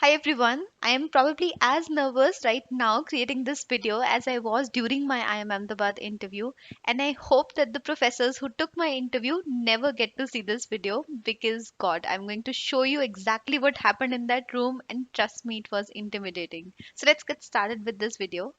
Hi everyone, I am probably as nervous right now creating this video as I was during my IIM Ahmedabad interview, and I hope that the professors who took my interview never get to see this video because God, I'm going to show you exactly what happened in that room, and trust me, it was intimidating. So let's get started with this video.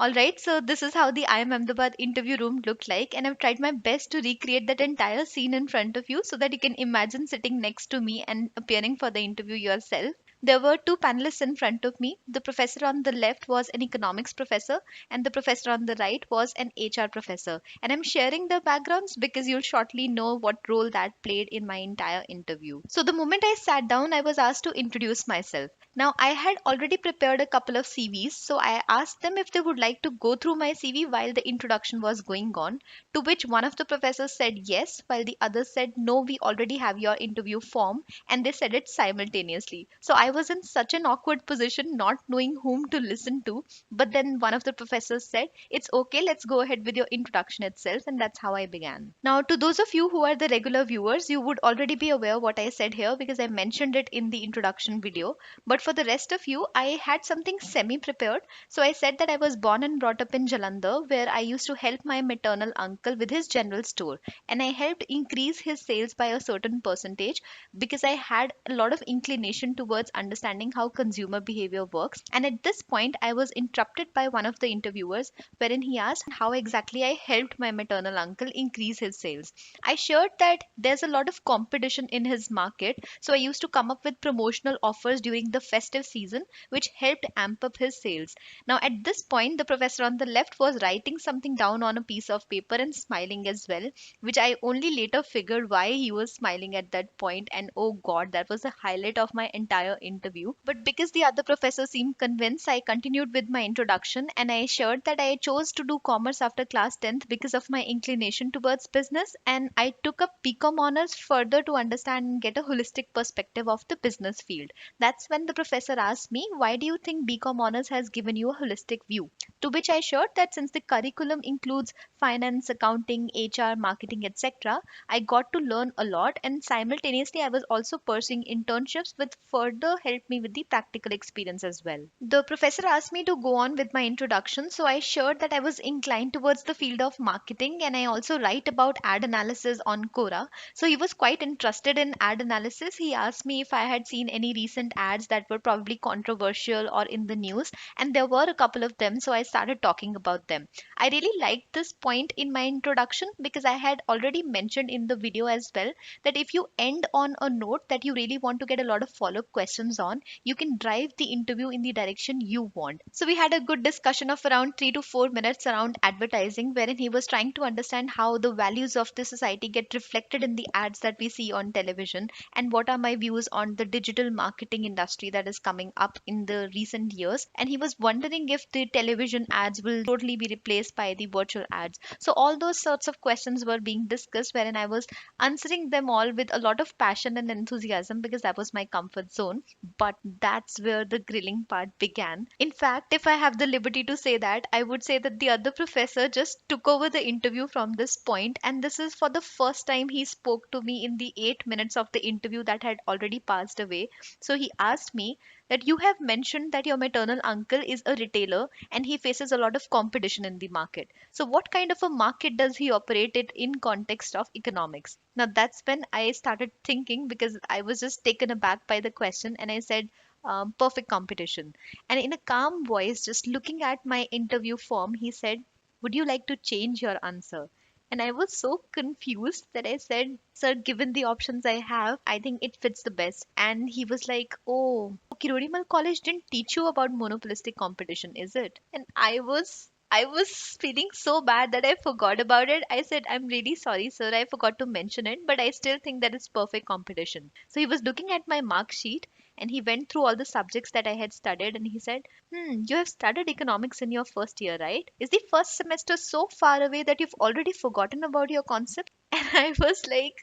Alright, so this is how the IIM Ahmedabad interview room looked like, and I've tried my best to recreate that entire scene in front of you so that you can imagine sitting next to me and appearing for the interview yourself. There were two panelists in front of me. The professor on the left was an economics professor, and the professor on the right was an HR professor. And I'm sharing their backgrounds because you'll shortly know what role that played in my entire interview. So, the moment I sat down, I was asked to introduce myself. Now, I had already prepared a couple of CVs, so I asked them if they would like to go through my CV while the introduction was going on, to which one of the professors said yes, while the other said no, we already have your interview form, and they said it simultaneously. So I was in such an awkward position, not knowing whom to listen to. But then one of the professors said, it's okay, let's go ahead with your introduction itself, and that's how I began. Now, to those of you who are the regular viewers, you would already be aware what I said here because I mentioned it in the introduction video. But for the rest of you, I had something semi prepared. So I said that I was born and brought up in Jalandhar, where I used to help my maternal uncle with his general store. And I helped increase his sales by a certain percentage because I had a lot of inclination towards understanding how consumer behavior works. And at this point, I was interrupted by one of the interviewers, wherein he asked how exactly I helped my maternal uncle increase his sales. I shared that there's a lot of competition in his market, so I used to come up with promotional offers during the festive season, which helped amp up his sales. Now, at this point, the professor on the left was writing something down on a piece of paper and smiling as well, which I only later figured why he was smiling at that point. And oh god, that was the highlight of my entire interview. But because the other professor seemed convinced, I continued with my introduction and I shared that I chose to do commerce after class 10th because of my inclination towards business, and I took up BCom honors further to understand and get a holistic perspective of the business field. That's when the professor asked me, why do you think BCom honors has given you a holistic view? To which I shared that since the curriculum includes finance, accounting, HR, marketing, etc., I got to learn a lot, and simultaneously I was also pursuing internships which further helped me with the practical experience as well. The professor asked me to go on with my introduction, so I shared that I was inclined towards the field of marketing and I also write about ad analysis on Quora. So he was quite interested in ad analysis. He asked me if I had seen any recent ads that were probably controversial or in the news, and there were a couple of them, so I started talking about them. I really liked this point in my introduction because I had already mentioned in the video as well that if you end on a note that you really want to get a lot of follow up questions on, you can drive the interview in the direction you want. So we had a good discussion of around 3 to 4 minutes around advertising, wherein he was trying to understand how the values of the society get reflected in the ads that we see on television, and what are my views on the digital marketing industry that is coming up in the recent years. And he was wondering if the television ads will totally be replaced by the virtual ads. So all those sorts of questions were being discussed, wherein I was answering them all with a lot of passion and enthusiasm because that was my comfort zone. But that's where the grilling part began. In fact, if I have the liberty to say that, I would say that the other professor just took over the interview from this point, and this is for the first time he spoke to me in the 8 minutes of the interview that had already passed away. So he asked me that you have mentioned that your maternal uncle is a retailer and he faces a lot of competition in the market. So what kind of a market does he operate it in context of economics? Now that's when I started thinking because I was just taken aback by the question, and I said, perfect competition. And in a calm voice, just looking at my interview form, he said, would you like to change your answer? And I was so confused that I said, sir, given the options I have, I think it fits the best. And he was like, oh, Kirodimal College didn't teach you about monopolistic competition, is it? And I was feeling so bad that I forgot about it. I said, I'm really sorry, sir. I forgot to mention it, but I still think that it's perfect competition. So he was looking at my mark sheet and he went through all the subjects that I had studied and he said, you have studied economics in your first year, right? Is the first semester so far away that you've already forgotten about your concept? And I was like,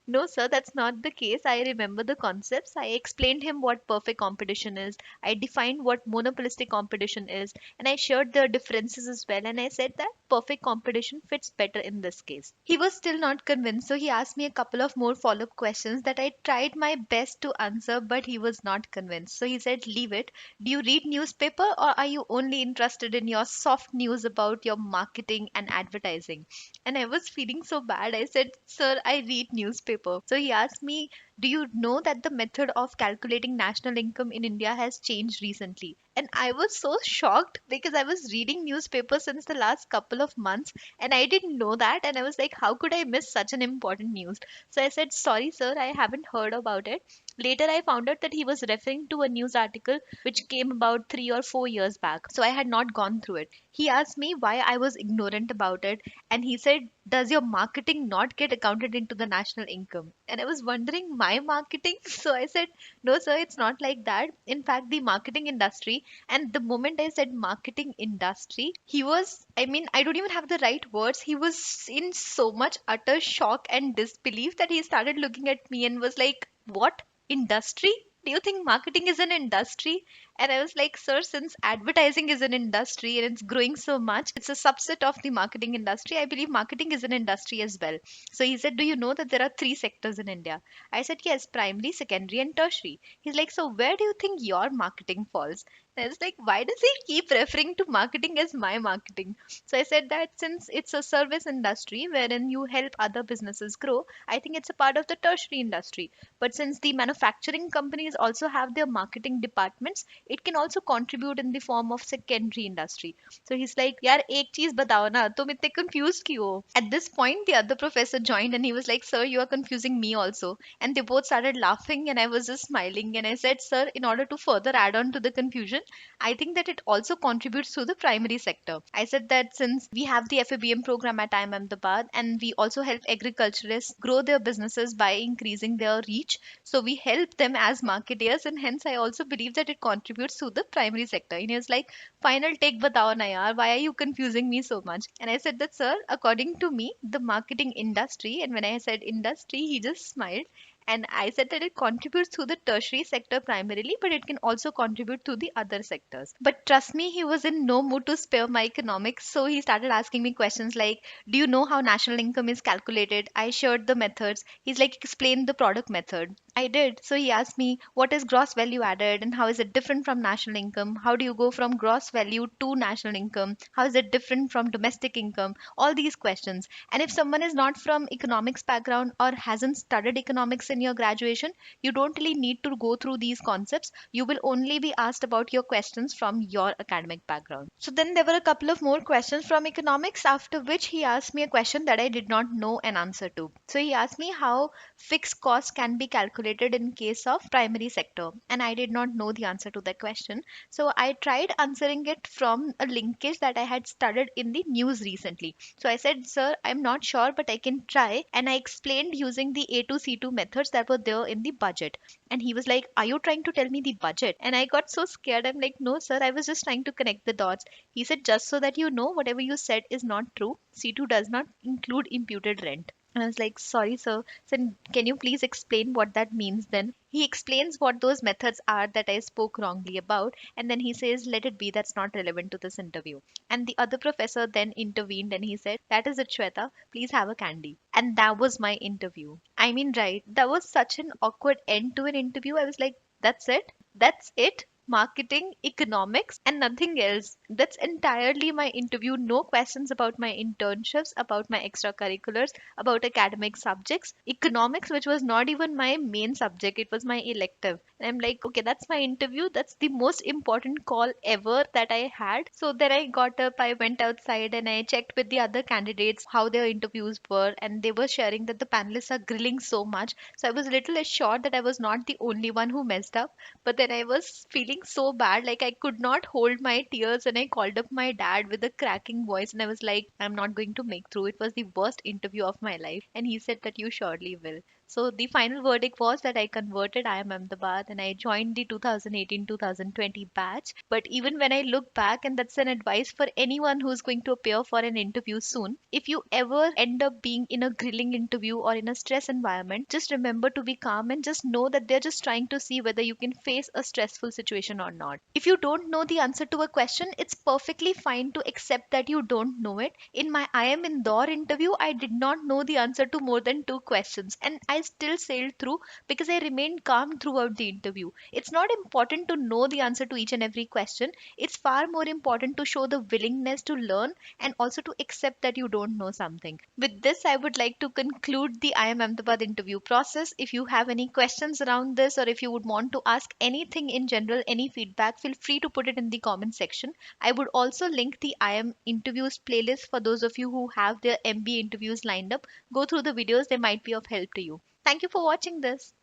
no, sir, that's not the case. I remember the concepts. I explained him what perfect competition is. I defined what monopolistic competition is. And I shared the differences as well. And I said that perfect competition fits better in this case. He was still not convinced, so he asked me a couple of more follow up questions that I tried my best to answer, but he was not convinced. So he said, leave it. Do you read newspaper, or are you only interested in your soft news about your marketing and advertising? And I was feeling so bad. I said, sir, I read newspaper. So he asked me, do you know that the method of calculating national income in India has changed recently? And I was so shocked because I was reading newspapers since the last couple of months and I didn't know that. And I was like, how could I miss such an important news? So I said, sorry, sir, I haven't heard about it. Later, I found out that he was referring to a news article which came about 3 or 4 years back. So I had not gone through it. He asked me why I was ignorant about it. And he said, does your marketing not get accounted into the national income? And I was wondering, my marketing? So I said, no, sir, it's not like that. In fact, the marketing industry, and the moment I said marketing industry, he was, I mean, I don't even have the right words. He was in so much utter shock and disbelief that he started looking at me and was like, what? Industry? Do you think marketing is an industry? And I was like, sir, since advertising is an industry and it's growing so much, it's a subset of the marketing industry. I believe marketing is an industry as well. So he said, do you know that there are three sectors in India? I said, yes, primary, secondary, and tertiary. He's like, so where do you think your marketing falls? And I was like, why does he keep referring to marketing as my marketing? So I said that since it's a service industry wherein you help other businesses grow, I think it's a part of the tertiary industry. But since the manufacturing companies also have their marketing departments, it can also contribute in the form of secondary industry. So he's like, यार एक चीज बताओ ना तुम इतने confused क्यों हो? At this point, the other professor joined and he was like, sir, you are confusing me also. And they both started laughing and I was just smiling. And I said, sir, in order to further add on to the confusion, I think that it also contributes to the primary sector. I said that since we have the FABM program at IIM Ahmedabad and we also help agriculturists grow their businesses by increasing their reach, so we help them as marketeers, and hence I also believe that it contributes to the primary sector. And he was like, final take batao na yaar, why are you confusing me so much? And I said that, sir, according to me, the marketing industry, and when I said industry, he just smiled. And I said that it contributes to the tertiary sector primarily, but it can also contribute to the other sectors. But trust me, he was in no mood to spare my economics. So he started asking me questions like, do you know how national income is calculated? I shared the methods. He's like, explain the product method. I did. So he asked me, what is gross value added and how is it different from national income? How do you go from gross value to national income? How is it different from domestic income? All these questions. And if someone is not from economics background or hasn't studied economics in your graduation, you don't really need to go through these concepts. You will only be asked about your questions from your academic background. So then there were a couple of more questions from economics, after which he asked me a question that I did not know an answer to. So he asked me how fixed cost can be calculated in case of primary sector, and I did not know the answer to that question. So I tried answering it from a linkage that I had studied in the news recently. So I said, sir, I'm not sure, but I can try. And I explained using the A to C2 methods that were there in the budget. And he was like, are you trying to tell me the budget? And I got so scared. I'm like, no, sir, I was just trying to connect the dots. He said, just so that you know, whatever you said is not true. C2 does not include imputed rent. And I was like, sorry, sir. So can you please explain what that means then? He explains what those methods are that I spoke wrongly about, and then he says, let it be, that's not relevant to this interview. And the other professor then intervened and he said, that is it, Shweta, please have a candy. And that was my interview. I mean, right, that was such an awkward end to an interview. I was like, that's it? That's it? Marketing, economics, and nothing else. That's entirely my interview. No questions about my internships, about my extracurriculars, about academic subjects. Economics, which was not even my main subject, it was my elective. And I'm like, okay, that's my interview. That's the most important call ever that I had. So then I got up, I went outside, and I checked with the other candidates how their interviews were. And they were sharing that the panelists are grilling so much. So I was a little assured that I was not the only one who messed up. But then I was feeling so bad, like I could not hold my tears, and I called up my dad with a cracking voice, and I was like, I'm not going to make through. It was the worst interview of my life. And he said that you surely will. So the final verdict was that I converted IIM Ahmedabad and I joined the 2018-2020 batch. But even when I look back, and that's an advice for anyone who's going to appear for an interview soon, if you ever end up being in a grilling interview or in a stress environment, just remember to be calm and just know that they're just trying to see whether you can face a stressful situation or not. If you don't know the answer to a question, it's perfectly fine to accept that you don't know it. In my I am Indore interview, I did not know the answer to more than two questions, and I still sailed through because I remained calm throughout the interview. It's not important to know the answer to each and every question. It's far more important to show the willingness to learn and also to accept that you don't know something. With this, I would like to conclude the I am Ahmedabad interview process. If you have any questions around this, or if you would want to ask anything in general, any feedback, feel free to put it in the comment section. I would also link the I am interviews playlist for those of you who have their MBA interviews lined up. Go through the videos, they might be of help to you. Thank you for watching this.